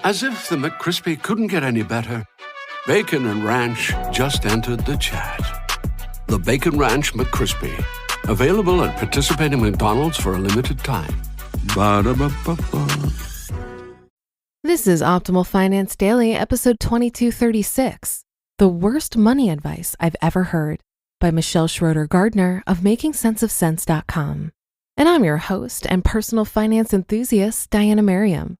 As if the McCrispy couldn't get any better, Bacon and Ranch just entered the chat. The Bacon Ranch McCrispy, available at participating McDonald's for a limited time. Ba-da-ba-ba-ba. This is Optimal Finance Daily, episode 2236, The Worst Money Advice I've Ever Heard, by Michelle Schroeder-Gardner of MakingSenseOfSense.com. And I'm your host and personal finance enthusiast, Diana Merriam.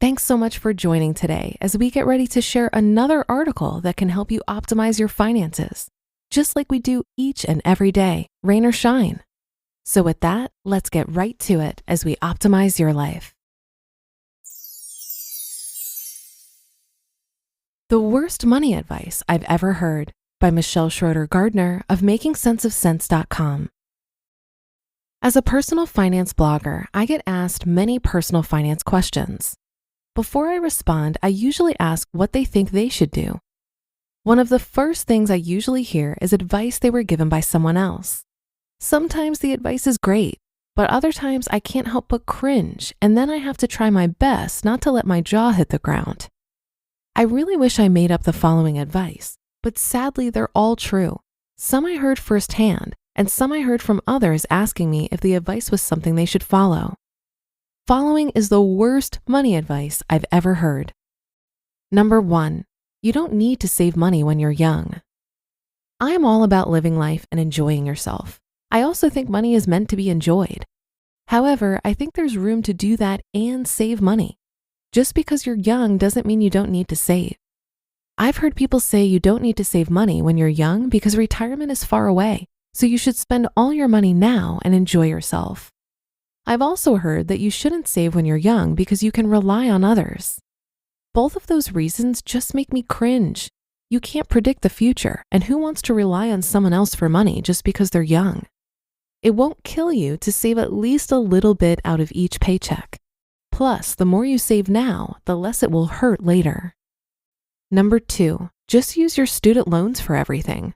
Thanks so much for joining today as we get ready to share another article that can help you optimize your finances, just like we do each and every day, rain or shine. So with that, let's get right to it as we optimize your life. The Worst Money Advice I've Ever Heard, by Michelle Schroeder-Gardner of MakingSenseOfSense.com. As a personal finance blogger, I get asked many personal finance questions. Before I respond, I usually ask what they think they should do. One of the first things I usually hear is advice they were given by someone else. Sometimes the advice is great, but other times I can't help but cringe, and then I have to try my best not to let my jaw hit the ground. I really wish I made up the following advice, but sadly they're all true. Some I heard firsthand, and some I heard from others asking me if the advice was something they should follow. Following is the worst money advice I've ever heard. Number 1, you don't need to save money when you're young. I am all about living life and enjoying yourself. I also think money is meant to be enjoyed. However, I think there's room to do that and save money. Just because you're young doesn't mean you don't need to save. I've heard people say you don't need to save money when you're young because retirement is far away, so you should spend all your money now and enjoy yourself. I've also heard that you shouldn't save when you're young because you can rely on others. Both of those reasons just make me cringe. You can't predict the future, and who wants to rely on someone else for money just because they're young? It won't kill you to save at least a little bit out of each paycheck. Plus, the more you save now, the less it will hurt later. Number 2, just use your student loans for everything.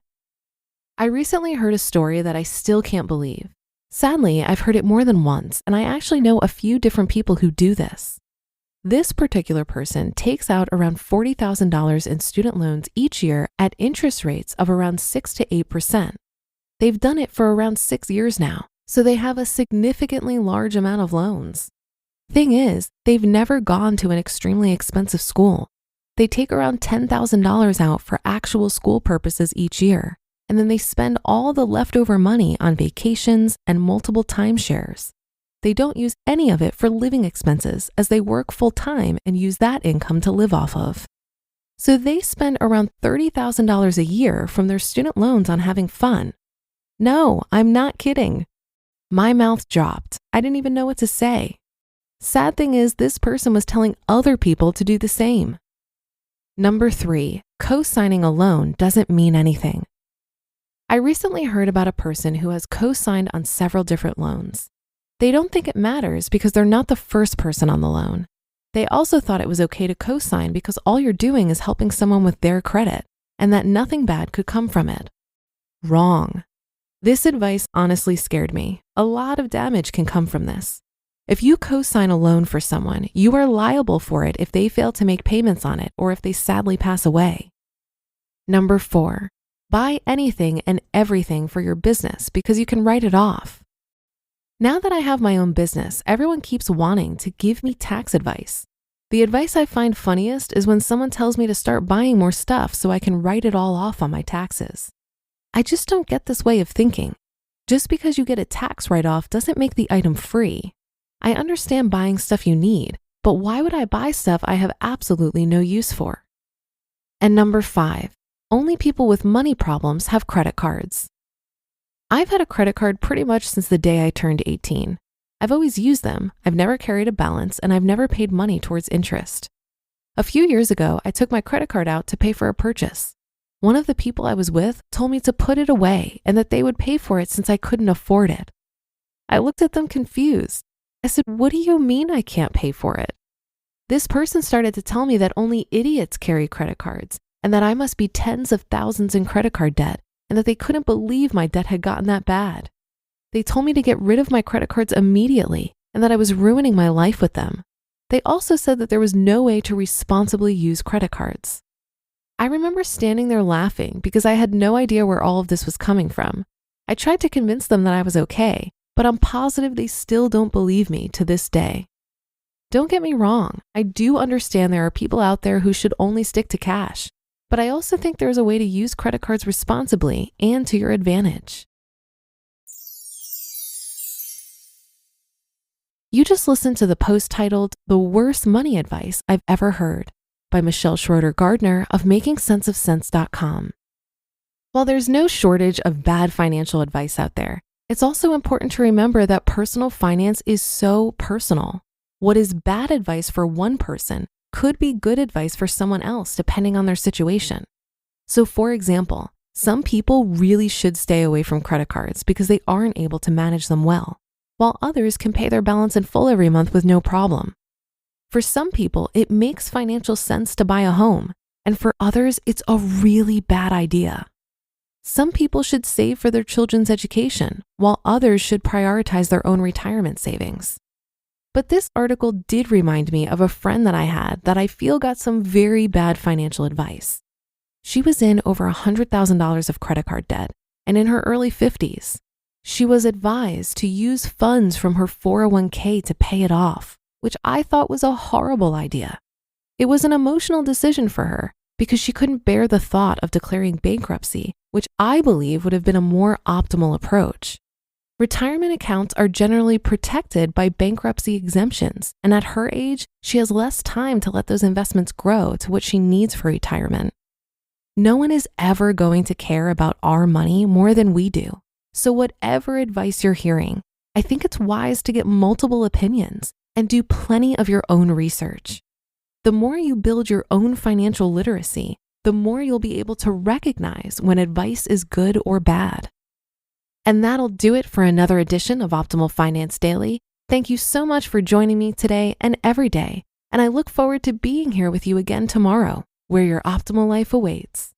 I recently heard a story that I still can't believe. Sadly, I've heard it more than once, and I actually know a few different people who do this. This particular person takes out around $40,000 in student loans each year at interest rates of around 6 to 8%. They've done it for around 6 years now, so they have a significantly large amount of loans. Thing is, they've never gone to an extremely expensive school. They take around $10,000 out for actual school purposes each year, and then they spend all the leftover money on vacations and multiple timeshares. They don't use any of it for living expenses as they work full-time and use that income to live off of. So they spend around $30,000 a year from their student loans on having fun. No, I'm not kidding. My mouth dropped. I didn't even know what to say. Sad thing is, this person was telling other people to do the same. Number 3, co-signing a loan doesn't mean anything. I recently heard about a person who has co-signed on several different loans. They don't think it matters because they're not the first person on the loan. They also thought it was okay to co-sign because all you're doing is helping someone with their credit and that nothing bad could come from it. Wrong. This advice honestly scared me. A lot of damage can come from this. If you co-sign a loan for someone, you are liable for it if they fail to make payments on it or if they sadly pass away. Number 4, buy anything and everything for your business because you can write it off. Now that I have my own business, everyone keeps wanting to give me tax advice. The advice I find funniest is when someone tells me to start buying more stuff so I can write it all off on my taxes. I just don't get this way of thinking. Just because you get a tax write-off doesn't make the item free. I understand buying stuff you need, but why would I buy stuff I have absolutely no use for? And number 5, only people with money problems have credit cards. I've had a credit card pretty much since the day I turned 18. I've always used them, I've never carried a balance, and I've never paid money towards interest. A few years ago, I took my credit card out to pay for a purchase. One of the people I was with told me to put it away and that they would pay for it since I couldn't afford it. I looked at them confused. I said, "What do you mean I can't pay for it?" This person started to tell me that only idiots carry credit cards and that I must be tens of thousands in credit card debt and that they couldn't believe my debt had gotten that bad. They told me to get rid of my credit cards immediately and that I was ruining my life with them. They also said that there was no way to responsibly use credit cards. I remember standing there laughing because I had no idea where all of this was coming from. I tried to convince them that I was okay, but I'm positive they still don't believe me to this day. Don't get me wrong, I do understand there are people out there who should only stick to cash, but I also think there's a way to use credit cards responsibly and to your advantage. You just listened to the post titled "The Worst Money Advice I've Ever Heard" by Schroeder-Gardner of MakingSenseOfSense.com. While there's no shortage of bad financial advice out there, it's also important to remember that personal finance is so personal. What is bad advice for one person could be good advice for someone else depending on their situation. So for example, some people really should stay away from credit cards because they aren't able to manage them well, while others can pay their balance in full every month with no problem. For some people, it makes financial sense to buy a home, and for others, it's a really bad idea. Some people should save for their children's education, while others should prioritize their own retirement savings. But this article did remind me of a friend that I had that I feel got some very bad financial advice. She was in over $100,000 of credit card debt and in her early 50s. She was advised to use funds from her 401k to pay it off, which I thought was a horrible idea. It was an emotional decision for her because she couldn't bear the thought of declaring bankruptcy, which I believe would have been a more optimal approach. Retirement accounts are generally protected by bankruptcy exemptions, and at her age, she has less time to let those investments grow to what she needs for retirement. No one is ever going to care about our money more than we do. So whatever advice you're hearing, I think it's wise to get multiple opinions and do plenty of your own research. The more you build your own financial literacy, the more you'll be able to recognize when advice is good or bad. And that'll do it for another edition of Optimal Finance Daily. Thank you so much for joining me today and every day. And I look forward to being here with you again tomorrow, where your optimal life awaits.